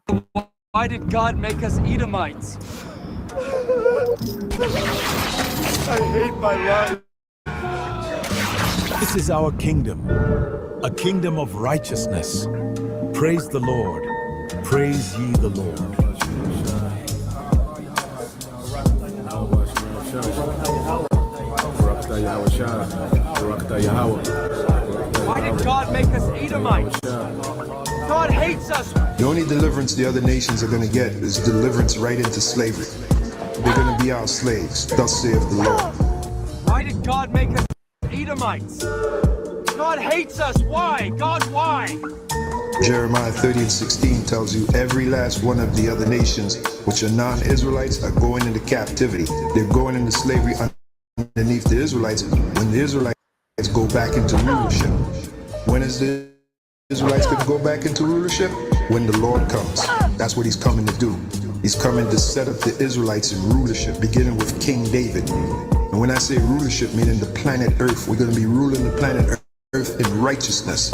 Why did God make us Edomites? I hate my life. This is our kingdom, a kingdom of righteousness. Praise the Lord. Praise ye the Lord. Why did God make us Edomites? God hates us. The only deliverance the other nations are going to get is deliverance right into slavery. They're going to be our slaves, thus saith the Lord. Why did God make us Edomites? God hates us. Why? God, why? Jeremiah 30:16 tells you every last one of the other nations, which are non-Israelites, are going into captivity. They're going into slavery underneath the Israelites when the Israelites go back into rulership. When is the Israelites going to go back into rulership? When the Lord comes. That's what he's coming to do. He's coming to set up the Israelites in rulership, beginning with King David. And when I say rulership, meaning the planet Earth, we're going to be ruling the planet Earth in righteousness.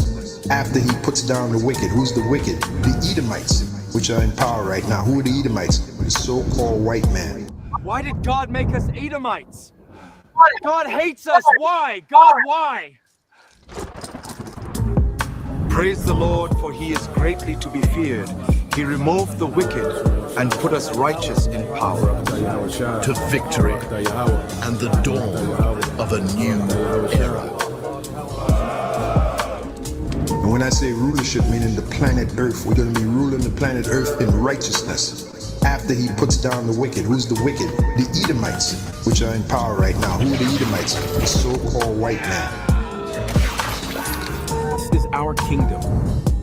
After he puts down the wicked. Who's the wicked? The Edomites, which are in power right now. Who are the Edomites? The so-called white man. Why did God make us Edomites? God hates us. Why? God, why? Praise the Lord, for he is greatly to be feared. He removed the wicked and put us righteous in power. To victory and the dawn of a new era. And when I say rulership, meaning the planet Earth, we're going to be ruling the planet Earth in righteousness. After he puts down the wicked. Who's the wicked? The Edomites, which are in power right now. Who are the Edomites? The so-called white man. This is our kingdom,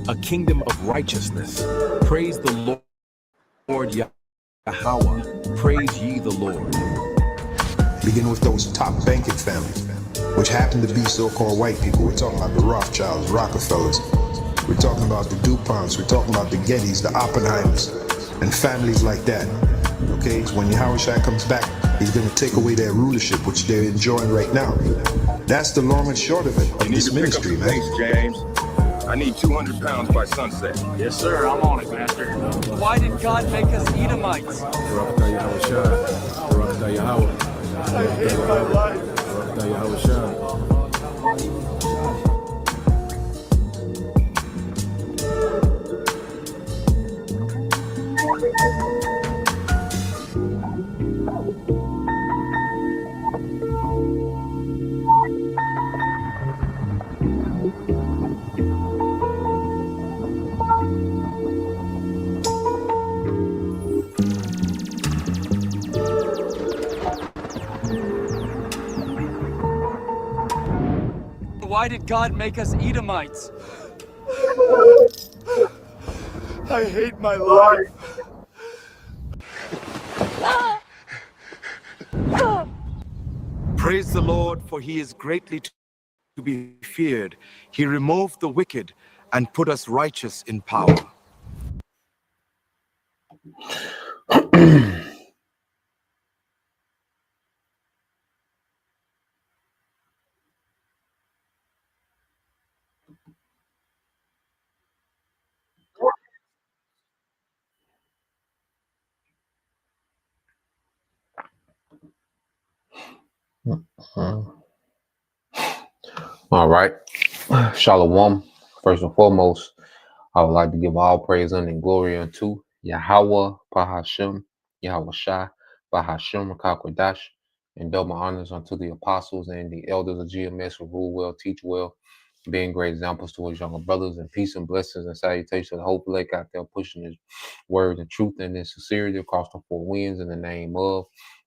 a kingdom of righteousness. Praise the Lord Yahweh. Praise ye the Lord. Begin with those top banking families, which happen to be so-called white people. We're talking about the Rothschilds, Rockefellers. We're talking about the DuPonts. We're talking about the Gettys, the Oppenheimers, and families like that. Okay, so when Yahushua comes back, he's going to take away their rulership, which they're enjoying right now. That's the long and short of it, of this ministry, man. Pace, James. I need 200 pounds by sunset. Yes, sir. I'm on it, Master. Why did God make us Edomites? I hate my life. Why did God make us Edomites? I hate my life. Praise the Lord, for he is greatly to be feared. He removed the wicked and put us righteous in power. All right. Shalom. First and foremost, I would like to give all praise and glory unto Yahweh, Bahashem, Yahweh Shai, Bahashem, Kakwadash, and double honors unto the apostles and the elders of GMS who rule well, teach well, being great examples to his younger brothers, and peace and blessings and salutations to the whole lake out there pushing his word and truth and in sincerity across the four winds in the name of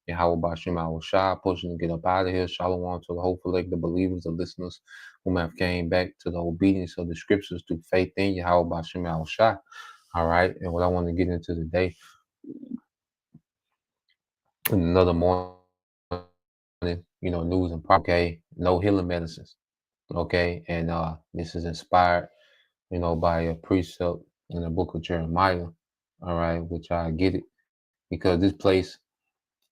Yahweh Bashim Al Shah, pushing to get up out of here. Shalom to the hopeful lake, the believers, the listeners whom have came back to the obedience of the scriptures through faith in Yahweh Bashim Al Shah. All right. And what I want to get into today, another morning, news and okay, no healing medicines. Okay. And this is inspired, by a precept in the book of Jeremiah. All right, which I get it. Because this place,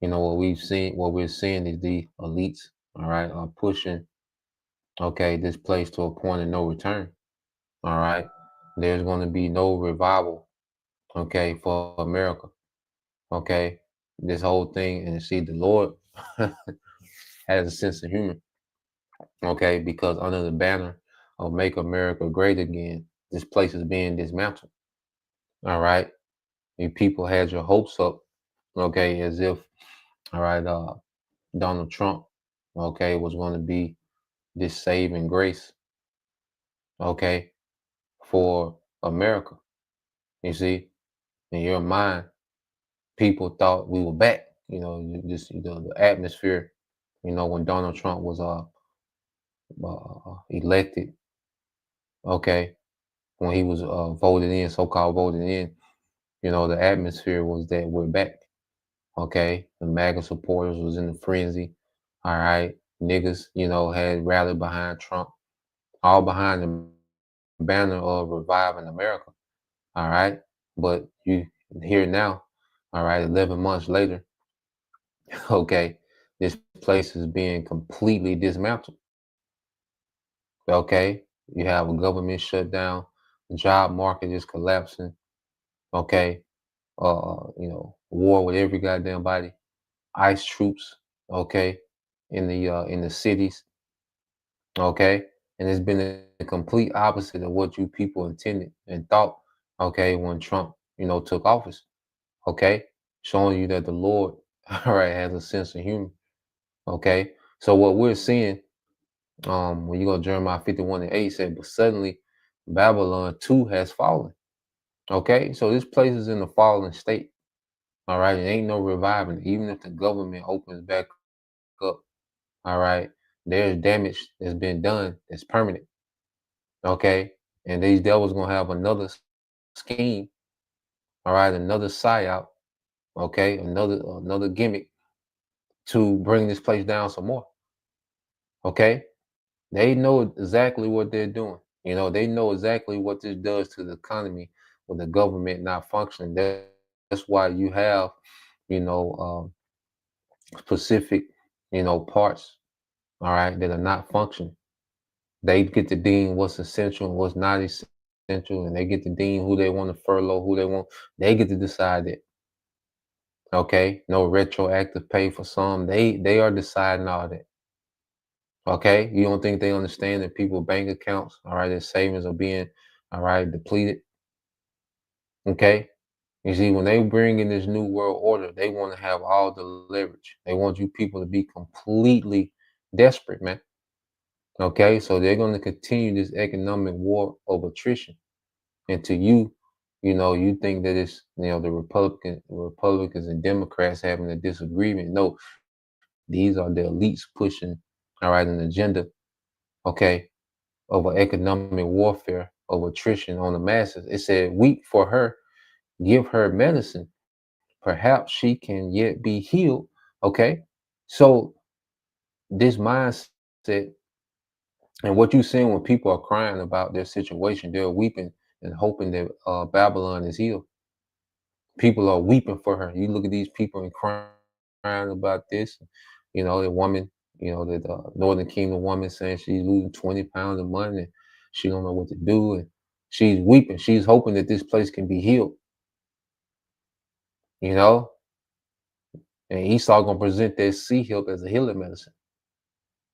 what we're seeing is the elites, all right, are pushing, this place to a point of no return. All right. There's going to be no revival okay, for America. Okay, this whole thing, and see, the Lord has a sense of humor. Okay, because under the banner of "Make America Great Again," this place is being dismantled. All right, you people had your hopes up. Okay, as if, all right, Donald Trump, okay, was going to be this saving grace, okay, for America. You see, in your mind, people thought we were back. Just the atmosphere. When Donald Trump was elected, okay, when he was voted in, so-called voted in, the atmosphere was that we're back. Okay, the MAGA supporters was in a frenzy. All right, niggas, had rallied behind Trump, all behind the banner of reviving America. All right, but you here now, all right, 11 months later, okay, this place is being completely dismantled. Okay, you have a government shutdown, the job market is collapsing. Okay, war with every goddamn body, ICE troops. Okay, in the cities. Okay, and it's been the complete opposite of what you people intended and thought. Okay, when Trump, took office. Okay, showing you that the Lord, all right, has a sense of humor. Okay, so what we're seeing, when you go to Jeremiah 51:8, said, but suddenly Babylon too has fallen. Okay, so this place is in a fallen state. All right, it ain't no reviving. Even if the government opens back up, all right, there's damage that's been done that's permanent. Okay, and these devils gonna have another scheme. All right, another psyop. Okay, another gimmick to bring this place down some more. Okay, they know exactly what they're doing. They know exactly what this does to the economy with the government not functioning. That's why you have, you know, specific, parts, all right, that are not functioning. They get to deem what's essential and what's not essential, and they get to deem who they want to furlough, who they want. They get to decide that. Okay, no retroactive pay for some. They are deciding all that. Okay, you don't think they understand that people's bank accounts, all right, their savings are being, all right, depleted. Okay, you see, when they bring in this new world order, they want to have all the leverage. They want you people to be completely desperate, man. Okay, so they're going to continue this economic war of attrition. And to you, you think that it's, the Republicans and Democrats having a disagreement. No, these are the elites pushing, all right, an agenda, okay, of an economic warfare of attrition on the masses. It said, weep for her, give her medicine. Perhaps she can yet be healed. Okay. So this mindset and what you're seeing when people are crying about their situation, they're weeping and hoping that Babylon is healed. People are weeping for her. You look at these people and crying about this. The woman, the Northern Kingdom woman saying she's losing 20 pounds a month and she don't know what to do. And she's weeping. She's hoping that this place can be healed. You know, and Esau gonna present that sea help as a healing medicine.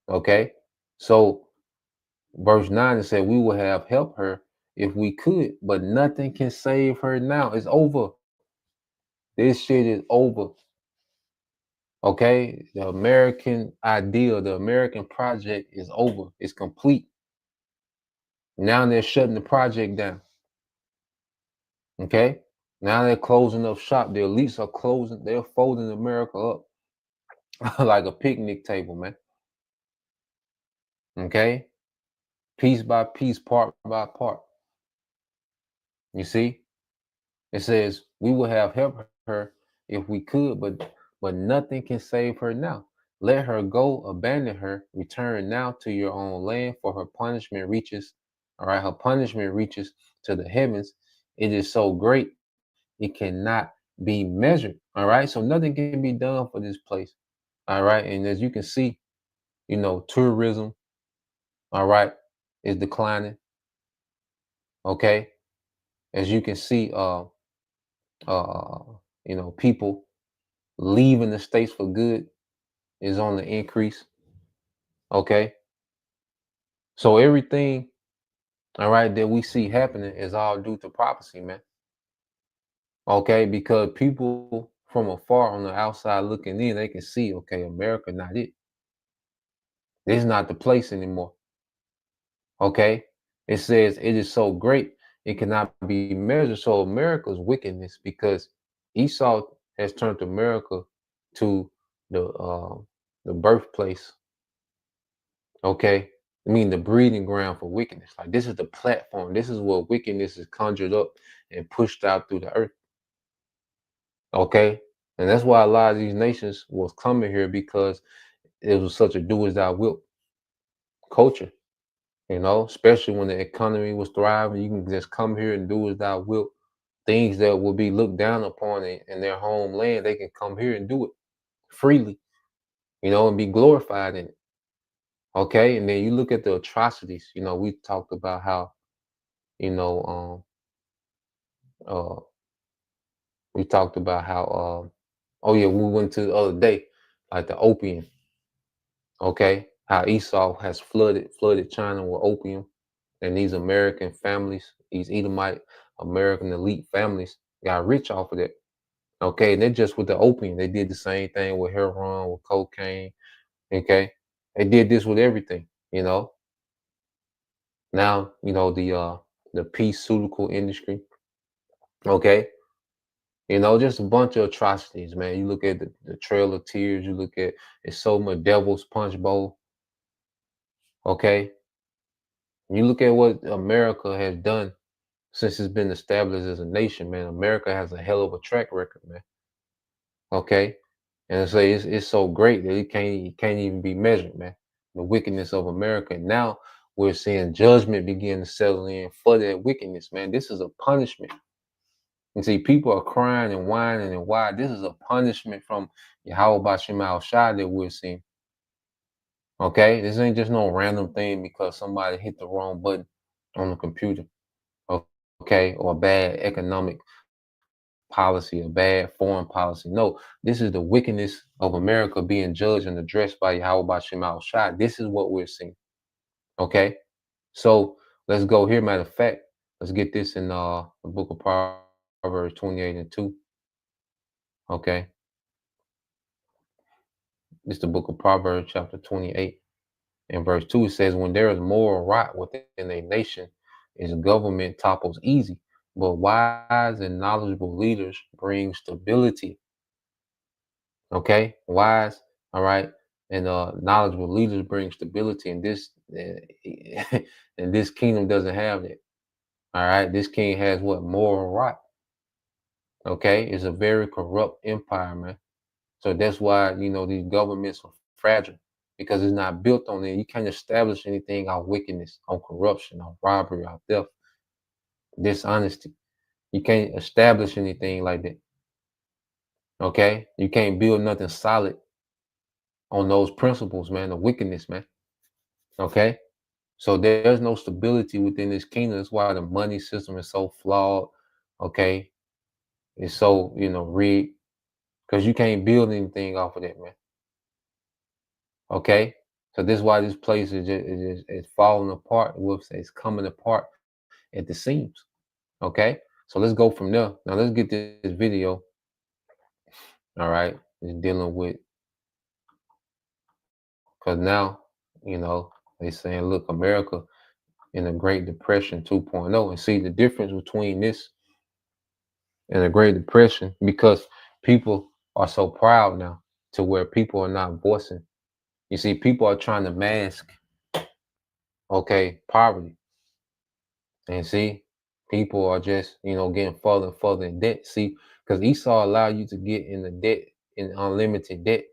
Okay, so verse 9 it said, we will have helped her if we could, but nothing can save her now. It's over. This shit is over. Okay, the American ideal, the American project is over. It's complete. Now they're shutting the project down. Okay, now they're closing up shop. The elites are closing. They're folding America up like a picnic table, man. Okay, piece by piece, part by part. You see, it says we will have helped her if we could, but nothing can save her now. Let her go, abandon her, return now to your own land, for her punishment reaches, all right, her punishment reaches to the heavens. It is so great, it cannot be measured. All right, so nothing can be done for this place. All right, and as you can see, tourism, all right, is declining. Okay, as you can see, people leaving the states for good is on the increase. Okay, so everything, all right, that we see happening is all due to prophecy, man. Okay, because people from afar on the outside looking in, they can see, okay, America not it. This is not the place anymore. Okay, it says it is so great it cannot be measured. So America's wickedness, because Esau has turned America to the birthplace. Okay, I mean the breeding ground for wickedness. Like, this is the platform. This is where wickedness is conjured up and pushed out through the earth. Okay, and that's why a lot of these nations was coming here, because it was such a do as thou wilt culture. Especially when the economy was thriving, you can just come here and do as thou wilt. Things that will be looked down upon in their homeland, they can come here and do it freely, and be glorified in it. Okay, and then you look at the atrocities. We talked about how, you know, uh, we talked about how, oh yeah, we went to the other day, like the opium. Okay, how Esau has flooded China with opium, and these American families, these Edomite American elite families, got rich off of that. Okay, and they're just with the opium. They did the same thing with heroin, with cocaine. Okay, they did this with everything. Now the peaceutical industry. Okay, just a bunch of atrocities, man. You look at the Trail of Tears. You look at it's so much Devil's Punch Bowl. Okay, you look at what America has done since it's been established as a nation, man. America has a hell of a track record, man. Okay, and I say it's so great that it can't even be measured, man. The wickedness of America. Now we're seeing judgment begin to settle in for that wickedness, man. This is a punishment. And see, people are crying and whining, and why? This is a punishment from Yahweh Bashim Al Shai that we're seeing. Okay, this ain't just no random thing because somebody hit the wrong button on the computer. Okay, or bad economic policy, a bad foreign policy. No, this is the wickedness of America being judged and addressed by Yahweh Bashim Al Shai. This is what we're seeing. Okay, so let's go here. Matter of fact, let's get this in the book of Proverbs 28:2. Okay, this is the book of Proverbs, chapter 28 and verse 2. It says, "When there is moral rot within a nation, its government topples easy, but wise and knowledgeable leaders bring stability." Okay, wise, all right, and knowledgeable leaders bring stability. And this, and this kingdom doesn't have that. All right, this king has what? Moral rot. Okay, it's a very corrupt empire, man. So that's why these governments are fragile, because it's not built on it. You can't establish anything on wickedness, on corruption, on robbery, on theft, dishonesty. You can't establish anything like that. Okay, you can't build nothing solid on those principles, man. The wickedness, man. Okay, so there's no stability within this kingdom. That's why the money system is so flawed. Okay, it's so rigged, because you can't build anything off of that, man. Okay, so this is why this place is falling apart. It's coming apart at the seams. Okay, so let's go from there. Now let's get this video. All right, it's dealing with, because now they saying, look, America in the Great Depression 2.0, and see the difference between this and the Great Depression, because people are so proud now to where people are not voicing. You see, people are trying to mask, okay, poverty. And see, people are just, getting further and further in debt. See, because Esau allowed you to get in the debt, in unlimited debt.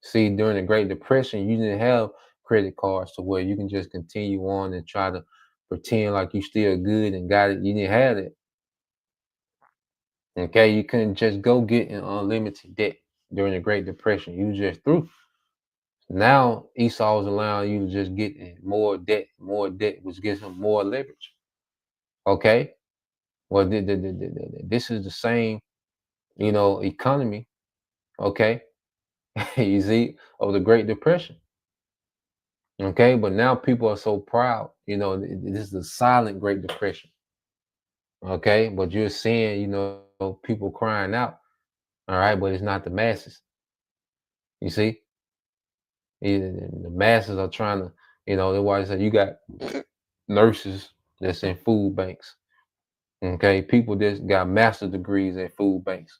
See, during the Great Depression, you didn't have credit cards to where you can just continue on and try to pretend like you still good and got it. You didn't have it. Okay, you couldn't just go get in unlimited debt during the Great Depression. You just through. Now Esau is allowing you to just get in more debt, which gives him more leverage. Okay, well, this is the same economy, okay, you see, of the Great Depression. Okay, but now people are so proud, this is a silent Great Depression. Okay, but you're seeing, people crying out, all right, but it's not the masses. You see, the masses are trying to, that's why I said you got nurses that's in food banks. Okay, people that got master degrees in food banks.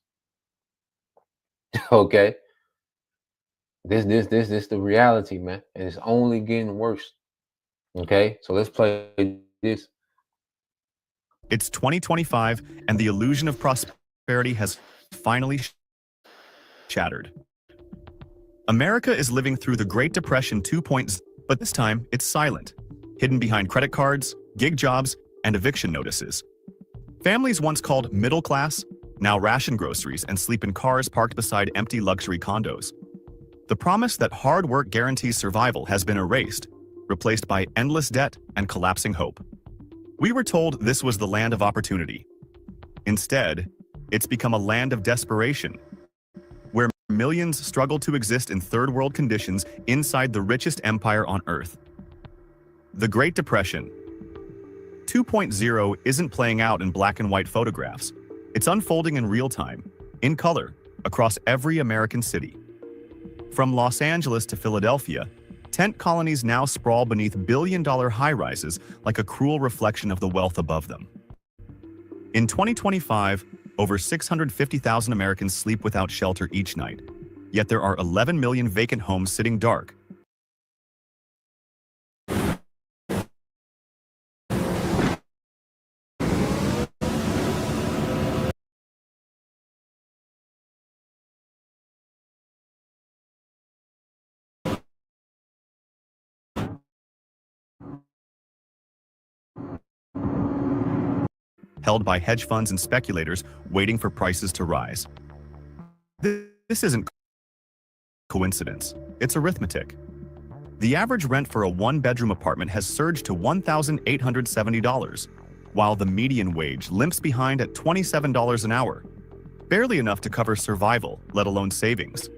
Okay, this the reality, man, and it's only getting worse. Okay, so let's play this. It's 2025, and the illusion of prosperity has finally shattered. America is living through the Great Depression 2.0, but this time it's silent, hidden behind credit cards, gig jobs, and eviction notices. Families once called middle class now ration groceries and sleep in cars parked beside empty luxury condos. The promise that hard work guarantees survival has been erased, replaced by endless debt and collapsing hope. We were told this was the land of opportunity. Instead, it's become a land of desperation, where millions struggle to exist in third-world conditions inside the richest empire on Earth. The Great Depression 2.0 isn't playing out in black and white photographs. It's unfolding in real time, in color, across every American city. From Los Angeles to Philadelphia, tent colonies now sprawl beneath billion-dollar high-rises like a cruel reflection of the wealth above them. In 2025, over 650,000 Americans sleep without shelter each night, yet there are 11 million vacant homes sitting dark. Held by hedge funds and speculators waiting for prices to rise. This isn't coincidence, it's arithmetic. The average rent for a one-bedroom apartment has surged to $1,870, while the median wage limps behind at $27 an hour, barely enough to cover survival, let alone savings.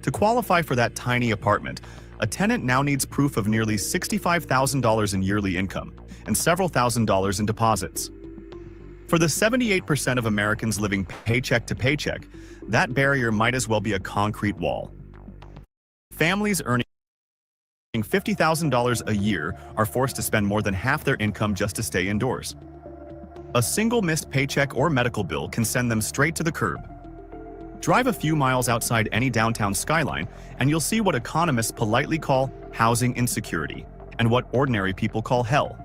To qualify for that tiny apartment, a tenant now needs proof of nearly $65,000 in yearly income and several $1,000s in deposits. For the 78% of Americans living paycheck to paycheck, that barrier might as well be a concrete wall. Families earning $50,000 a year are forced to spend more than half their income just to stay indoors. A single missed paycheck or medical bill can send them straight to the curb. Drive a few miles outside any downtown skyline, and you'll see what economists politely call housing insecurity, and what ordinary people call hell.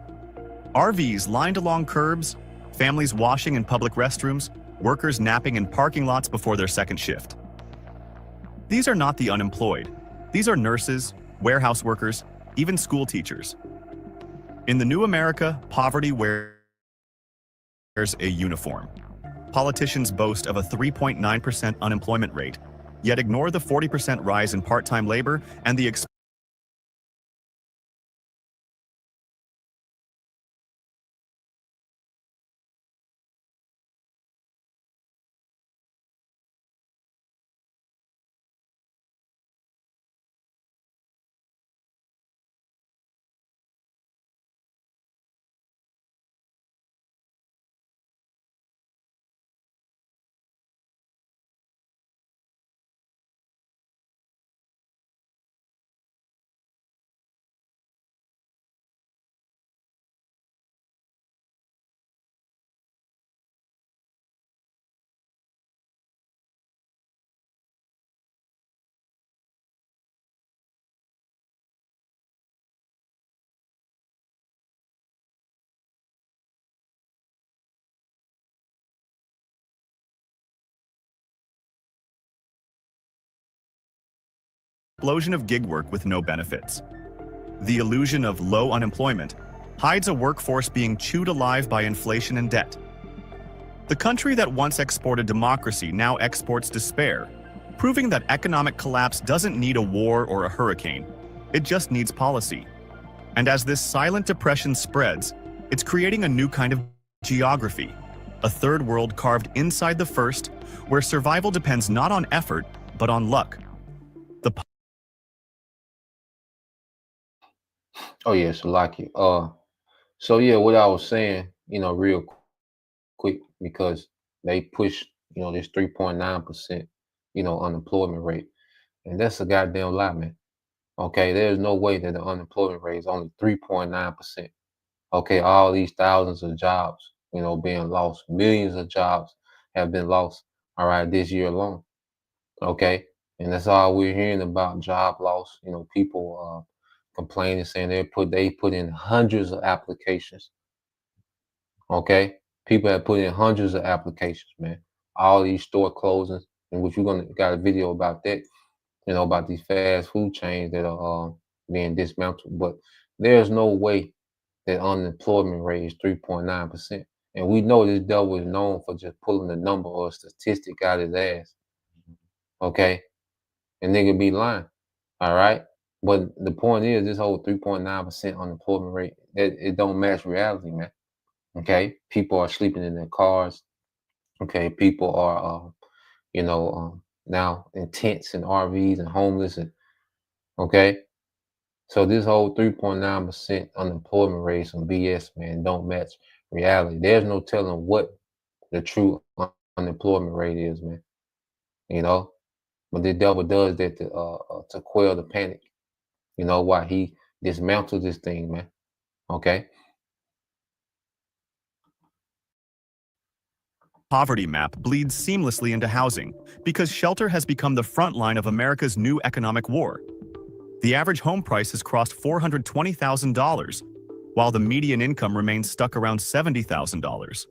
RVs lined along curbs, families washing in public restrooms, workers napping in parking lots before their second shift. These are not the unemployed. These are nurses, warehouse workers, even school teachers. In the new America, poverty wears a uniform. Politicians boast of a 3.9% unemployment rate, yet ignore the 40% rise in part-time labor and the explosion of gig work with no benefits. The illusion of low unemployment hides a workforce being chewed alive by inflation and debt. The country that once exported democracy now exports despair, proving that economic collapse doesn't need a war or a hurricane. It just needs policy. And as this silent depression spreads, it's creating a new kind of geography, a third world carved inside the first, where survival depends not on effort, but on luck. The Oh yeah, so like it. So yeah, what I was saying, real quick, because they push, this 3.9%, unemployment rate, and that's a goddamn lie, man. Okay, there's no way that the unemployment rate is only 3.9%. Okay, all these thousands of jobs, being lost, millions of jobs have been lost. All right, this year alone. Okay, and that's all we're hearing about, job loss. People complaining, saying they put in hundreds of applications. Okay, people have put in hundreds of applications, man. All these store closings, and which we're gonna got a video about that. About these fast food chains that are being dismantled. But there's no way that unemployment rate is 3.9%. And we know this devil is known for just pulling a number or a statistic out his ass. Okay. And nigga be lying. All right. But the point is, this whole 3.9% unemployment rate, it don't match reality, man. Okay. People are sleeping in their cars. Okay. People are, now in tents and RVs and homeless. And okay. So this whole 3.9% unemployment rate, some BS, man, don't match reality. There's no telling what the true unemployment rate is, man. But the devil does that to quell the panic. Why he dismantles this thing, man. Okay. poverty map bleeds seamlessly into housing because shelter has become the front line of America's new economic war. The average home price has crossed $420,000, while the median income remains stuck around $70,000.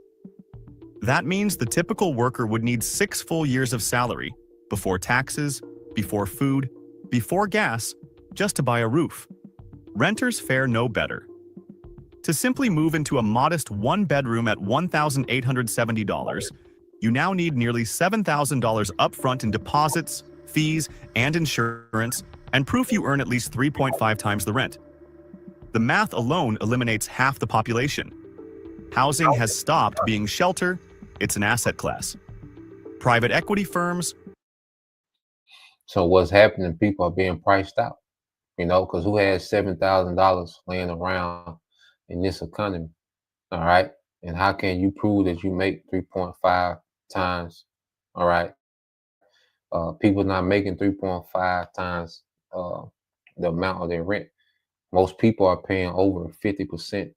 That means the typical worker would need 6 full years of salary, before taxes, before food, before gas, just to buy a roof. Renters fare no better. To simply move into a modest one-bedroom at $1,870, you now need nearly $7,000 upfront in deposits, fees, and insurance, and proof you earn at least 3.5 times the rent. The math alone eliminates half the population. Housing has stopped being shelter, it's an asset class. Private equity firms. So what's happening? People are being priced out, because who has $7,000 laying around in this economy? All right. And how can you prove that you make 3.5 times? All right. People not making 3.5 times the amount of their rent. Most people are paying over 50%,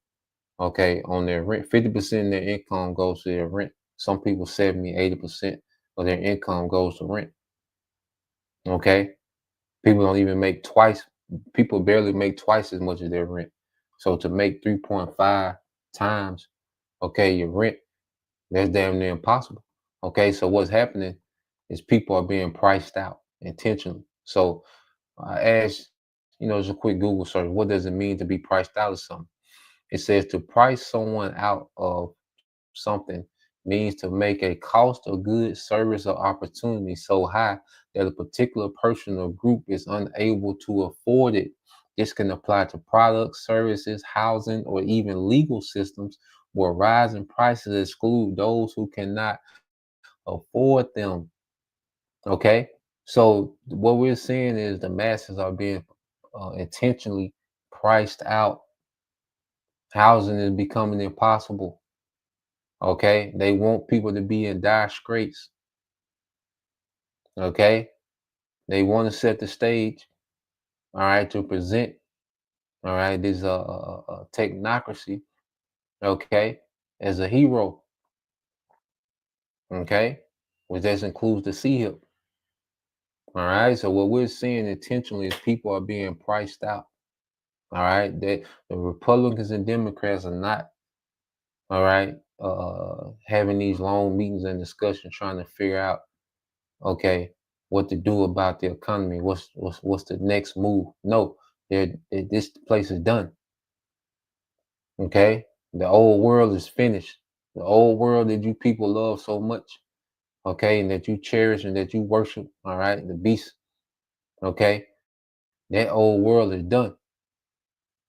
okay, on their rent. 50% of their income goes to their rent. Some people 70, 80% of their income goes to rent. Okay. People don't even make twice. People barely make twice as much as their rent. So to make 3.5 times, okay, your rent, that's damn near impossible. Okay. So what's happening is people are being priced out intentionally. So I asked, just a quick Google search, what does it mean to be priced out of something? It says to price someone out of something means to make a cost of goods, service, or opportunity so high that a particular person or group is unable to afford it. This can apply to products, services, housing, or even legal systems where rising prices exclude those who cannot afford them. Okay. So what we're seeing is the masses are being intentionally priced out. Housing is becoming impossible. Okay. They want people to be in dire straits. Okay. They want to set the stage. All right. To present. All right. This technocracy. Okay. As a hero. Okay. Which this includes the C-HIP. All right. So what we're seeing intentionally is people are being priced out. All right. The Republicans and Democrats are not, all right, having these long meetings and discussions trying to figure out, okay, what to do about the economy. What's the next move? No, this place is done. Okay. The old world is finished. The old world that you people love so much. Okay. And that you cherish and that you worship. All right. The beast. Okay. That old world is done.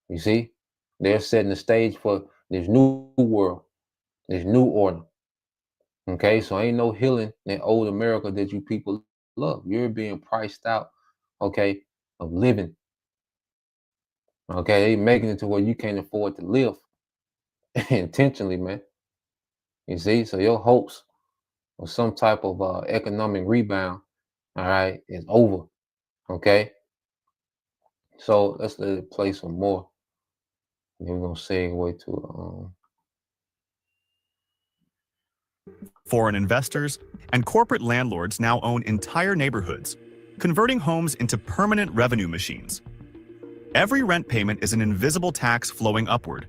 You see, they're setting the stage for this new world, this new order. Okay, so ain't no healing in old America that you people love. You're being priced out, okay, of living. Okay, they making it to where you can't afford to live intentionally, man. You see, so your hopes of some type of economic rebound, all right, is over. Okay, so let's let it play some more. And then we're gonna segue to Foreign investors and corporate landlords now own entire neighborhoods, converting homes into permanent revenue machines. Every rent payment is an invisible tax flowing upward.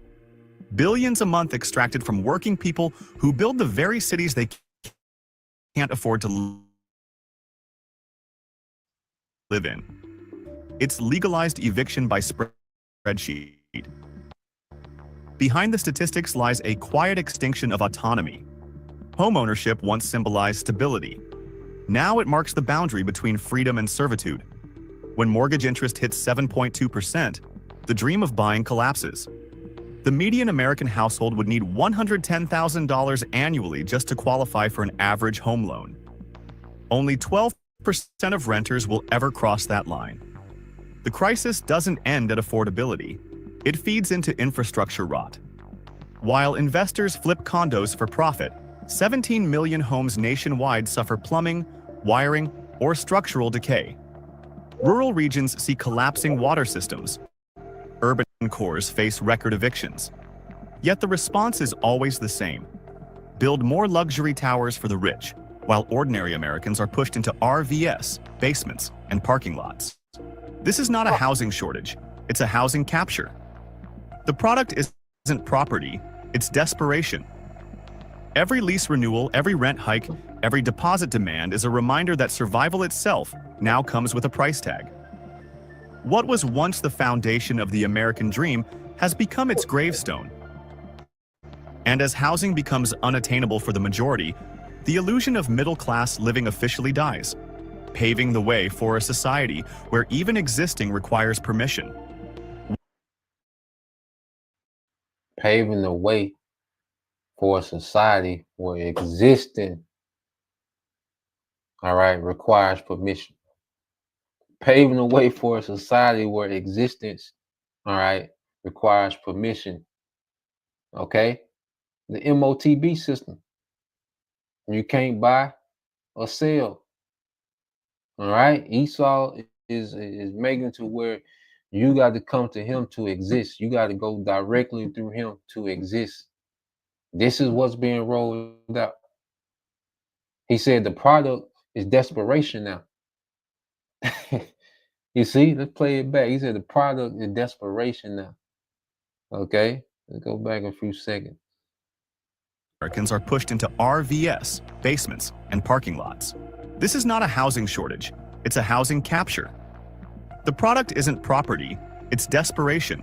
Billions a month extracted from working people who build the very cities they can't afford to live in. It's legalized eviction by spreadsheet. Behind the statistics lies a quiet extinction of autonomy. Homeownership once symbolized stability. Now it marks the boundary between freedom and servitude. When mortgage interest hits 7.2%, the dream of buying collapses. The median American household would need $110,000 annually just to qualify for an average home loan. Only 12% of renters will ever cross that line. The crisis doesn't end at affordability. It feeds into infrastructure rot. While investors flip condos for profit, 17 million homes nationwide suffer plumbing, wiring, or structural decay. Rural regions see collapsing water systems. Urban cores face record evictions. Yet the response is always the same. Build more luxury towers for the rich, while ordinary Americans are pushed into RVS, basements, and parking lots. This is not a housing shortage, it's a housing capture. The product isn't property, it's desperation. Every lease renewal, every rent hike, every deposit demand is a reminder that survival itself now comes with a price tag. What was once the foundation of the American dream has become its gravestone. And as housing becomes unattainable for the majority, the illusion of middle-class living officially dies, paving the way for a society where even existing requires permission. paving the way for a society where existing, all right, requires permission. Paving the way for a society where existence, all right, requires permission. Okay? The MOTB system. You can't buy or sell. All right? Esau is making to where you got to come to him to exist. You got to go directly through him to exist. This is what's being rolled out. He said the product is desperation now. You see, let's play it back. He said the product is desperation now. Okay, let's go back a few seconds. Americans are pushed into RVS, basements, and parking lots. This is not a housing shortage, it's a housing capture. The product isn't property, it's desperation.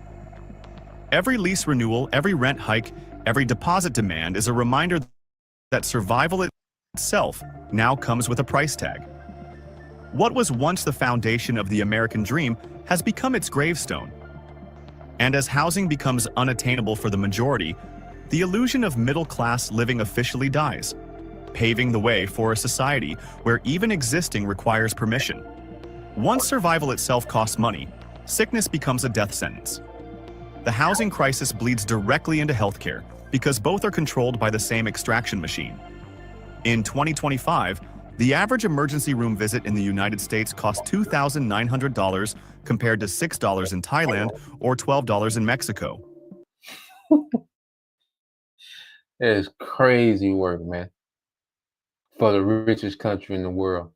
Every lease renewal, every rent hike, every deposit demand is a reminder that survival itself now comes with a price tag. What was once the foundation of the American dream has become its gravestone. And as housing becomes unattainable for the majority, the illusion of middle-class living officially dies, paving the way for a society where even existing requires permission. Once survival itself costs money, sickness becomes a death sentence. The housing crisis bleeds directly into healthcare because both are controlled by the same extraction machine. In 2025, the average emergency room visit in the United States cost $2,900 compared to $6 in Thailand or $12 in Mexico. It is crazy work, man, for the richest country in the world.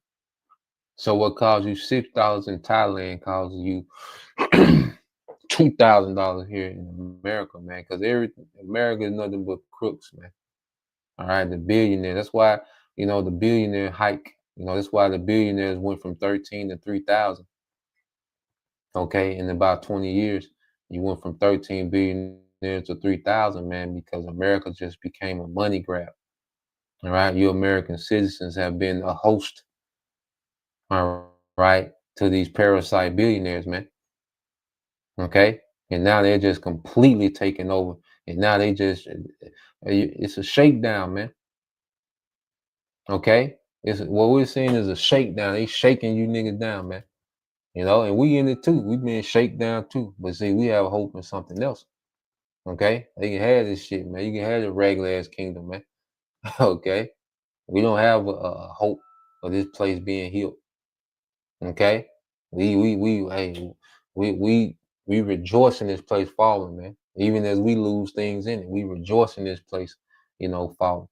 So what costs you $6 in Thailand costs you $2,000 here in America, man, because America is nothing but crooks, man. All right, the billionaire. That's why, the billionaire hike. That's why the billionaires went from 13 to 3,000. Okay, in about 20 years, you went from 13 billionaires to 3,000, man, because America just became a money grab. All right, you American citizens have been a host, all right, to these parasite billionaires, man. Okay, and now they're just completely taking over, and now it's a shakedown, man. Okay? It's what we're seeing is a shakedown. They shaking you niggas down, man. You know, and we in it too. We being shaken down too. But see, we have hope in something else. Okay? They can have this shit, man. You can have the regular ass kingdom, man. Okay? We don't have a hope of this place being healed. Okay? Hey, we rejoice in this place falling, man. Even as we lose things in it, we rejoice in this place, falling.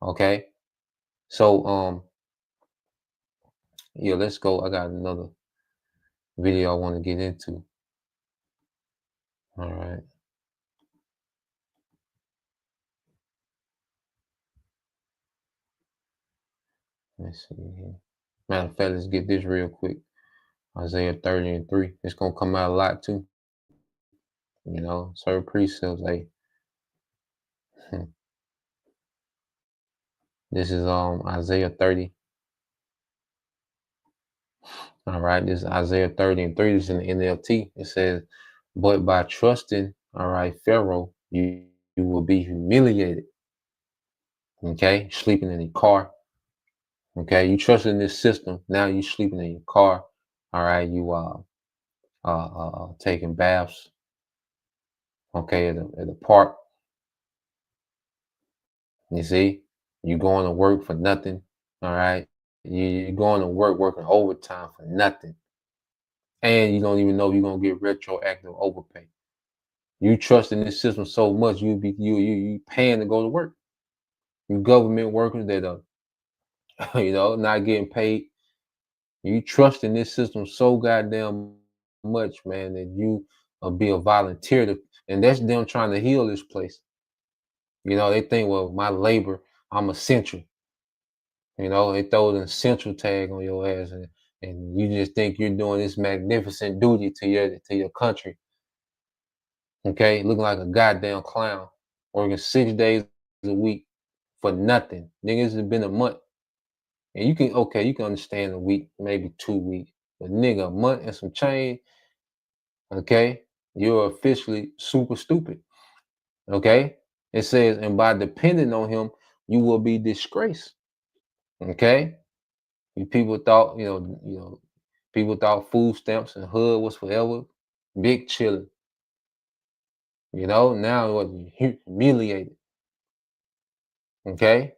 Okay? So yeah, let's go. I got another video I want to get into. All right. Let's see here. Matter of fact, let's get this real quick. Isaiah 30:3. It's gonna come out a lot too. Certain precepts. Hey, this is Isaiah 30. All right, this is Isaiah 30:3. This is in the NLT. It says, "But by trusting, all right, Pharaoh, you will be humiliated." Okay, sleeping in a car. Okay, you trusted in this system. Now you sleeping in your car. All right, you taking baths. Okay, at the park. You see, you going to work for nothing. All right, you're going to work working overtime for nothing, and you don't even know you're gonna get retroactive overpay. You trust in this system so much, you paying to go to work. You government workers that are, not getting paid. You trust in this system so goddamn much, man, that you be a volunteer to, and that's them trying to heal this place. They think, well, my labor, I'm essential. They throw an essential tag on your ass, and you just think you're doing this magnificent duty to your country. Okay, looking like a goddamn clown, working 6 days a week for nothing. Niggas, it's been a month. And you can understand a week, maybe 2 weeks. But nigga, a month and some change, okay, you're officially super stupid. Okay? It says, and by depending on him, you will be disgraced. Okay? People thought, people thought food stamps and HUD was forever. Big chilling. Now it was humiliated. Okay?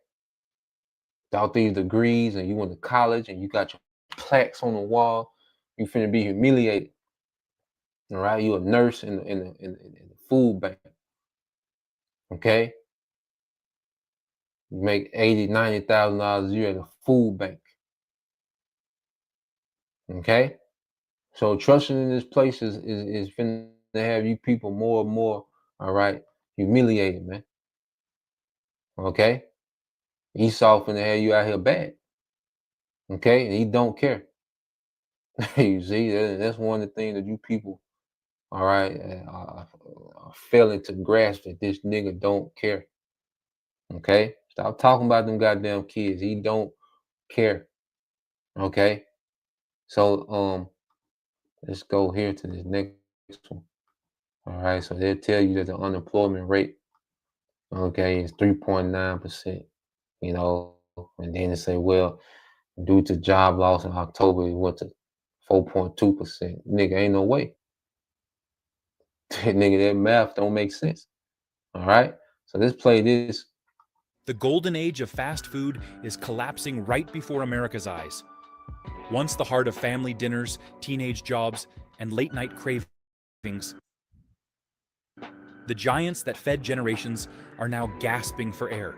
Without these degrees and you went to college and you got your plaques on the wall, you finna be humiliated. All right, you a nurse in the food bank. Okay, you make $80,000-$90,000 a year at a food bank. Okay, so trusting in this place is finna have you people more and more. All right, humiliated, man. Okay, Esau finna have you out here bad. Okay, and he don't care. You see, that's one of the things that you people, all right, are failing to grasp, that this nigga don't care. Okay, stop talking about them goddamn kids. He don't care. Okay, so let's go here to this next one. All right, so they'll tell you that the unemployment rate, okay, is 3.9%. And then they say, well, due to job loss in October, it went to 4.2%. Nigga, ain't no way. Nigga, that math don't make sense. All right, so let's play this. The golden age of fast food is collapsing right before America's eyes. Once the heart of family dinners, teenage jobs, and late-night cravings, the giants that fed generations are now gasping for air.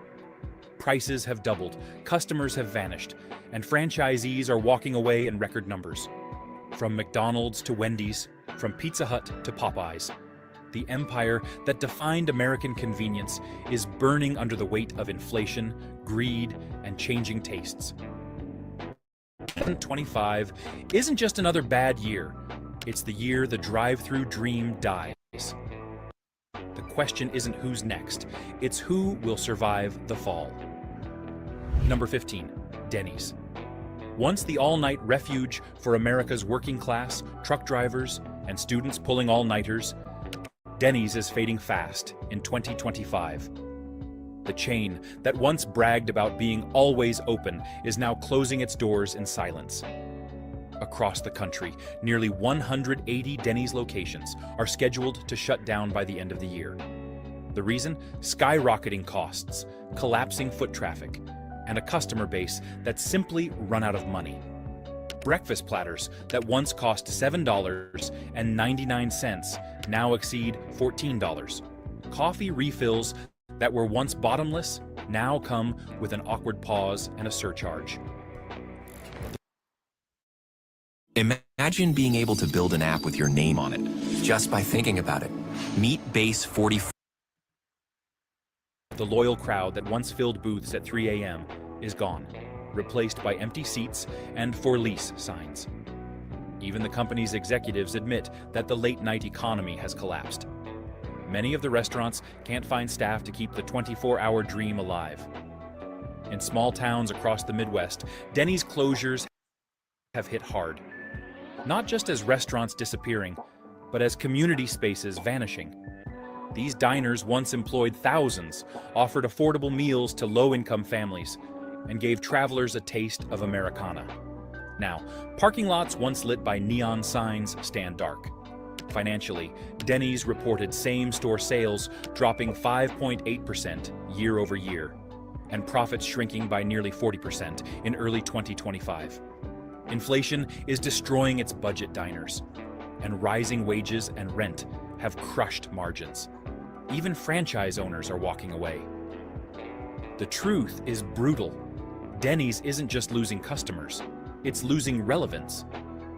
Prices have doubled, customers have vanished, and franchisees are walking away in record numbers. From McDonald's to Wendy's, from Pizza Hut to Popeyes, the empire that defined American convenience is burning under the weight of inflation, greed, and changing tastes. 2025 isn't just another bad year. It's the year the drive-through dream dies. The question isn't who's next, it's who will survive the fall. Number 15, Denny's. Once the all-night refuge for America's working class, truck drivers, and students pulling all-nighters, Denny's is fading fast in 2025. The chain that once bragged about being always open is now closing its doors in silence. Across the country, nearly 180 Denny's locations are scheduled to shut down by the end of the year. The reason? Skyrocketing costs, collapsing foot traffic, and a customer base that's simply run out of money. Breakfast platters that once cost $7.99 now exceed $14. Coffee refills that were once bottomless now come with an awkward pause and a surcharge. Imagine being able to build an app with your name on it, just by thinking about it. Meet Base 44. The loyal crowd that once filled booths at 3 a.m. is gone, replaced by empty seats and for lease signs. Even the company's executives admit that the late-night economy has collapsed. Many of the restaurants can't find staff to keep the 24-hour dream alive. In small towns across the Midwest, Denny's closures have hit hard. Not just as restaurants disappearing, but as community spaces vanishing. These diners once employed thousands, offered affordable meals to low-income families, and gave travelers a taste of Americana. Now, parking lots once lit by neon signs stand dark. Financially, Denny's reported same-store sales dropping 5.8% year over year, and profits shrinking by nearly 40% in early 2025. Inflation is destroying its budget diners, and rising wages and rent have crushed margins. Even franchise owners are walking away. The truth is brutal. Denny's isn't just losing customers, it's losing relevance.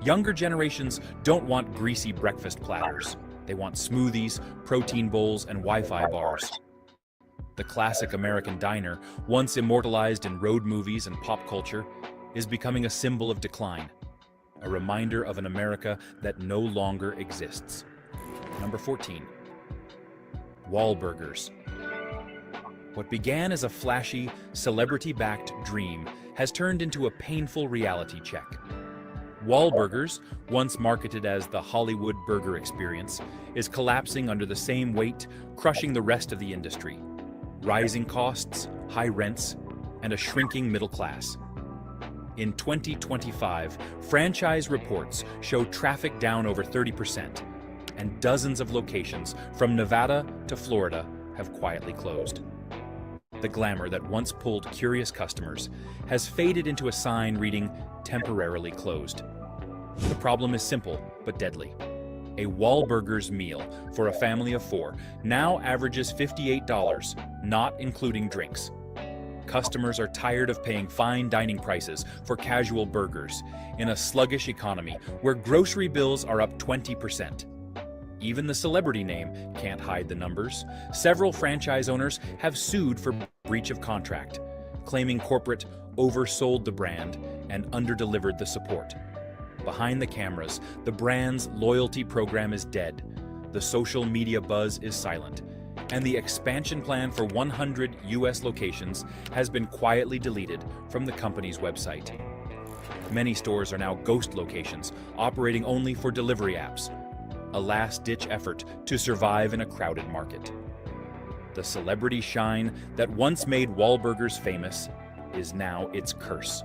Younger generations don't want greasy breakfast platters. They want smoothies, protein bowls, and Wi-Fi bars. The classic American diner, once immortalized in road movies and pop culture, is becoming a symbol of decline, a reminder of an America that no longer exists. Number 14. Wahlburgers. What began as a flashy, celebrity-backed dream has turned into a painful reality check. Wahlburgers, once marketed as the Hollywood burger experience, is collapsing under the same weight, crushing the rest of the industry. Rising costs, high rents, and a shrinking middle class. In 2025, franchise reports show traffic down over 30%, and dozens of locations from Nevada to Florida have quietly closed. The glamour that once pulled curious customers has faded into a sign reading "temporarily closed." The problem is simple but deadly. A Wahlburgers meal for a family of 4 now averages $58, not including drinks. Customers are tired of paying fine dining prices for casual burgers in a sluggish economy where grocery bills are up 20%. Even the celebrity name can't hide the numbers. Several franchise owners have sued for breach of contract, claiming corporate oversold the brand and underdelivered the support. Behind the cameras, the brand's loyalty program is dead, the social media buzz is silent, and the expansion plan for 100 U.S. locations has been quietly deleted from the company's website. Many stores are now ghost locations, operating only for delivery apps, a last-ditch effort to survive in a crowded market. The celebrity shine that once made Wahlburgers famous is now its curse.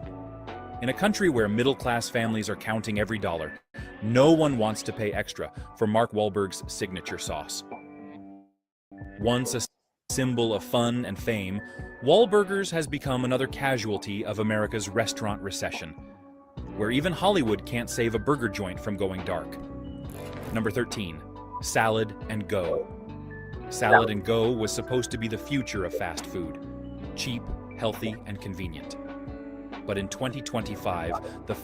In a country where middle-class families are counting every dollar, no one wants to pay extra for Mark Wahlberg's signature sauce. Once a symbol of fun and fame, Wahlburgers has become another casualty of America's restaurant recession, where even Hollywood can't save a burger joint from going dark. Number 13. Salad and Go. Salad and Go was supposed to be the future of fast food. Cheap, healthy, and convenient. But in 2025, the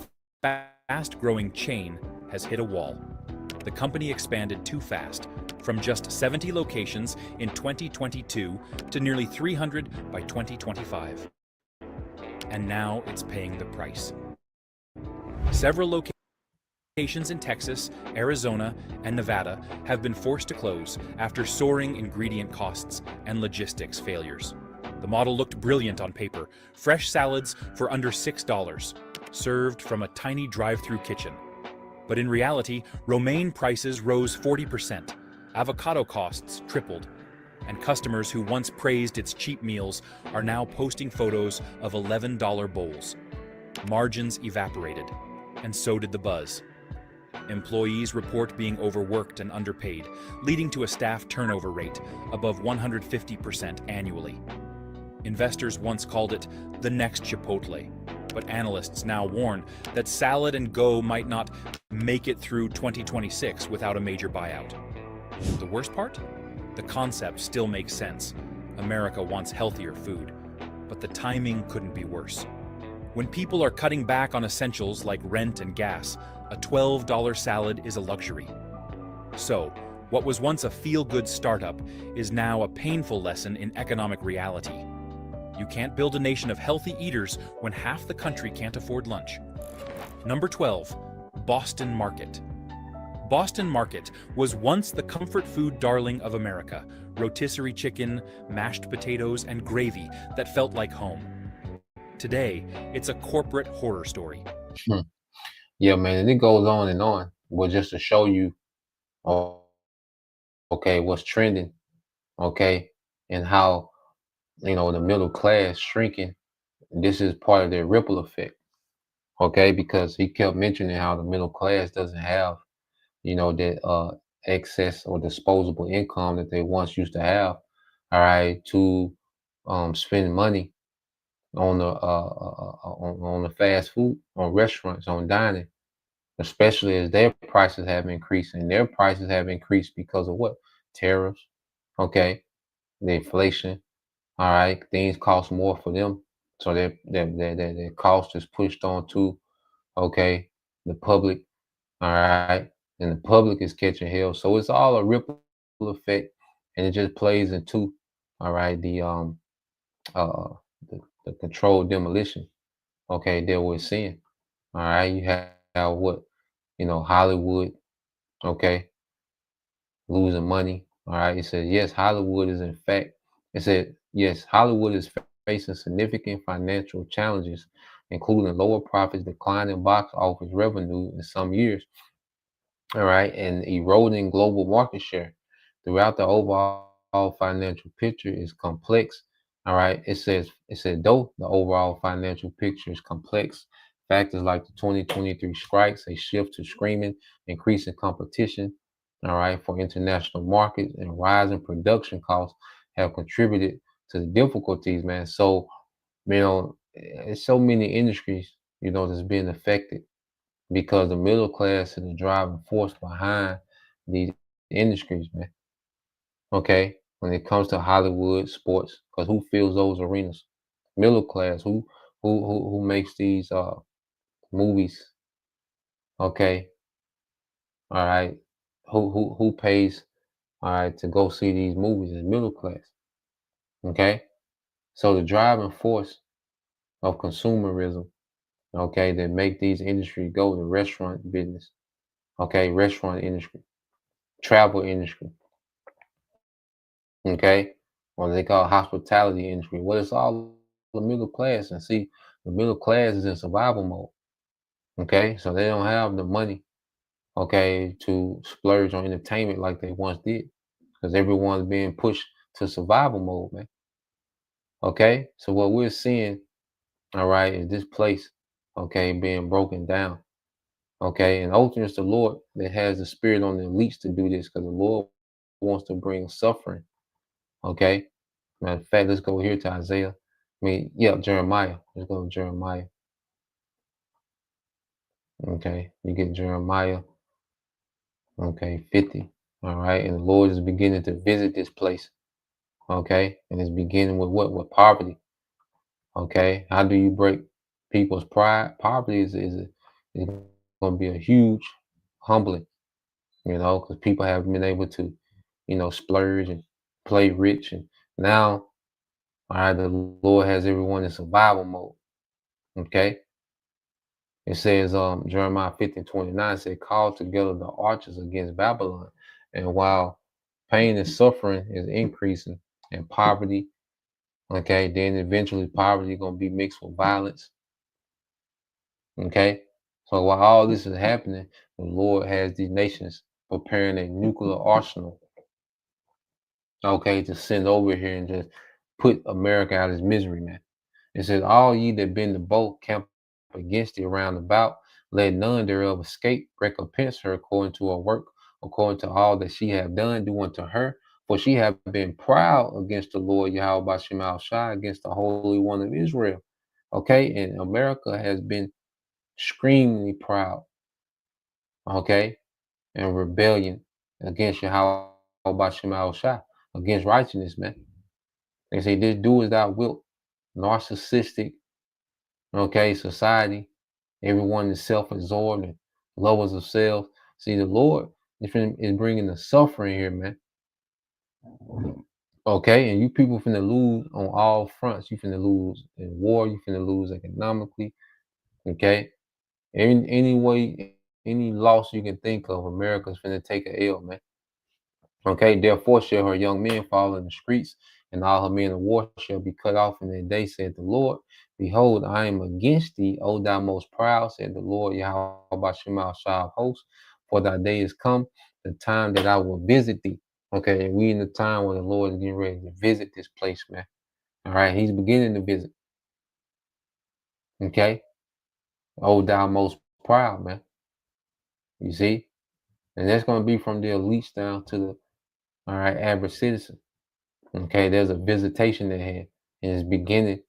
fast-growing chain has hit a wall. The company expanded too fast, from just 70 locations in 2022 to nearly 300 by 2025. And now it's paying the price. Several locations in Texas, Arizona, and Nevada have been forced to close after soaring ingredient costs and logistics failures. The model looked brilliant on paper. Fresh salads for under $6, served from a tiny drive-through kitchen. But in reality, romaine prices rose 40%, avocado costs tripled, and customers who once praised its cheap meals are now posting photos of $11 bowls. Margins evaporated, and so did the buzz. Employees report being overworked and underpaid, leading to a staff turnover rate above 150% annually. Investors once called it the next Chipotle, but analysts now warn that Salad and Go might not make it through 2026 without a major buyout. The worst part? The concept still makes sense. America wants healthier food, but the timing couldn't be worse. When people are cutting back on essentials like rent and gas, a $12 salad is a luxury. So, what was once a feel-good startup is now a painful lesson in economic reality. You can't build a nation of healthy eaters when half the country can't afford lunch. Number 12, Boston Market. Boston Market was once the comfort food darling of America. Rotisserie chicken, mashed potatoes, and gravy that felt like home. Today, it's a corporate horror story. Yeah, man, and it goes on and on. But just to show you, oh, okay, what's trending, okay, and how, the middle class shrinking. This is part of their ripple effect, okay, because he kept mentioning how the middle class doesn't have, that excess or disposable income that they once used to have, all right, to spend money on the fast food, on restaurants, on dining, especially as their prices have increased, and their prices have increased because of what? Tariffs, okay, the inflation, all right, things cost more for them, so their cost is pushed on to, okay, the public, all right, and the public is catching hell, so it's all a ripple effect, and it just plays into, all right, uh the controlled demolition, okay, that we're seeing. All right, you have what, Hollywood, okay, losing money. All right, it says yes, Hollywood is in fact. It said yes, Hollywood is facing significant financial challenges, including lower profits, declining box office revenue in some years. All right, and eroding global market share. Throughout the overall financial picture is complex. All right, it said though the overall financial picture is complex, factors like the 2023 strikes, a shift to streaming, increasing competition, all right, for international markets, and rising production costs have contributed to the difficulties, man. So, it's so many industries, that's being affected because the middle class is the driving force behind these industries, man. Okay, when it comes to Hollywood, sports, because who fills those arenas? Middle class. Who makes these movies? Okay, all right. Who pays? All right, to go see these movies is middle class. Okay, so the driving force of consumerism, okay, that make these industries go, the restaurant business, okay, restaurant industry, travel industry, okay, or they call hospitality industry. Well, it's all the middle class, and see, the middle class is in survival mode. Okay, so they don't have the money, okay, to splurge on entertainment like they once did, because everyone's being pushed to survival mode, man. Okay, so what we're seeing, all right, is this place, okay, being broken down. Okay, and ultimately it's the Lord that has the spirit on the elites to do this, because the Lord wants to bring suffering. Okay, matter of fact, let's go here to Isaiah. Jeremiah. Let's go to Jeremiah. Okay, you get Jeremiah. Okay, 50. All right, and the Lord is beginning to visit this place. Okay, and it's beginning with what? With poverty. Okay, how do you break people's pride? Poverty is going to be a huge humbling. Because people have been able to, splurge and play rich, and now, all right, the Lord has everyone in survival mode. Okay. It says, Jeremiah 50:29 said, call together the archers against Babylon. And while pain and suffering is increasing and poverty, okay, then eventually poverty gonna be mixed with violence. Okay. So while all this is happening, the Lord has these nations preparing a nuclear arsenal. okay, to send over here and just put America out of its misery, man. It says, all ye that bend the bow camp against it round about, let none thereof escape, recompense her according to her work, according to all that she have done, do unto her. For she have been proud against the Lord Yahweh Bashem Al Shai, against the Holy One of Israel. Okay, and America has been extremely proud, okay, and rebellion against Yahweh Bashem Al Shai, against righteousness, man. They say, this do as thou wilt, narcissistic, okay, society. Everyone is self-absorbed and lovers of self. See, the Lord is bringing the suffering here, man. Okay, and you people finna lose on all fronts. You finna lose in war. You finna lose economically. Okay, any way, any loss you can think of, America's finna take a L, man. Okay, therefore shall her young men fall in the streets, and all her men of war shall be cut off in that day, said the Lord. Behold, I am against thee, O thou most proud, said the Lord Yahweh Bashim Shah of hosts, for thy day is come, the time that I will visit thee. Okay, and we in the time when the Lord is getting ready to visit this place, man. All right, he's beginning to visit. Okay, O thou most proud, man. You see? And that's going to be from the elites down to the, all right, average citizen. Okay, there's a visitation ahead, and it's beginning,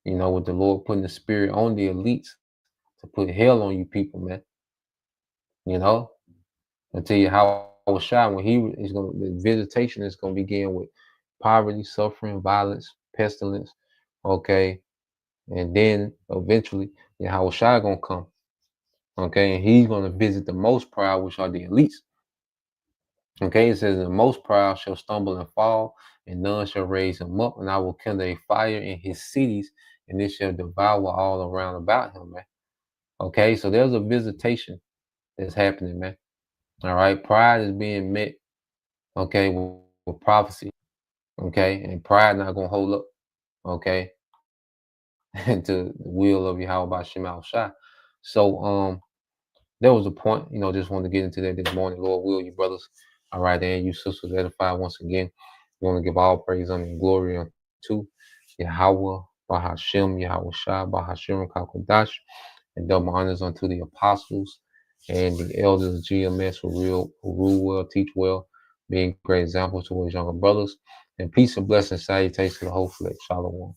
you know, with the Lord putting the spirit on the elites to put hell on you people, man. You know, I tell you how I was shot when the visitation is going to begin with poverty, suffering, violence, pestilence, okay, and then eventually Yahweh Shai gonna come, okay, and he's gonna visit the most proud, which are the elites. Okay, it says the most proud shall stumble and fall, and none shall raise him up, and I will kindle a fire in his cities, and it shall devour all around about him, man. Okay, so there's a visitation that's happening, man. All right, pride is being met, okay, with prophecy, okay, and pride not gonna hold up, okay, to the will of Yahweh by Shema Shai. So there was a point, you know, just wanted to get into that this morning. Lord will, you brothers, all right, and you sisters edified once again. We want to give all praise and glory unto Yahweh, Bahashem, Yahweh Shai, Bahashem, Kakodash, and double honors unto the apostles and the elders of GMS who rule well, teach well, being great examples to his younger brothers. And peace and blessings, salutations to the whole flesh. Shalom.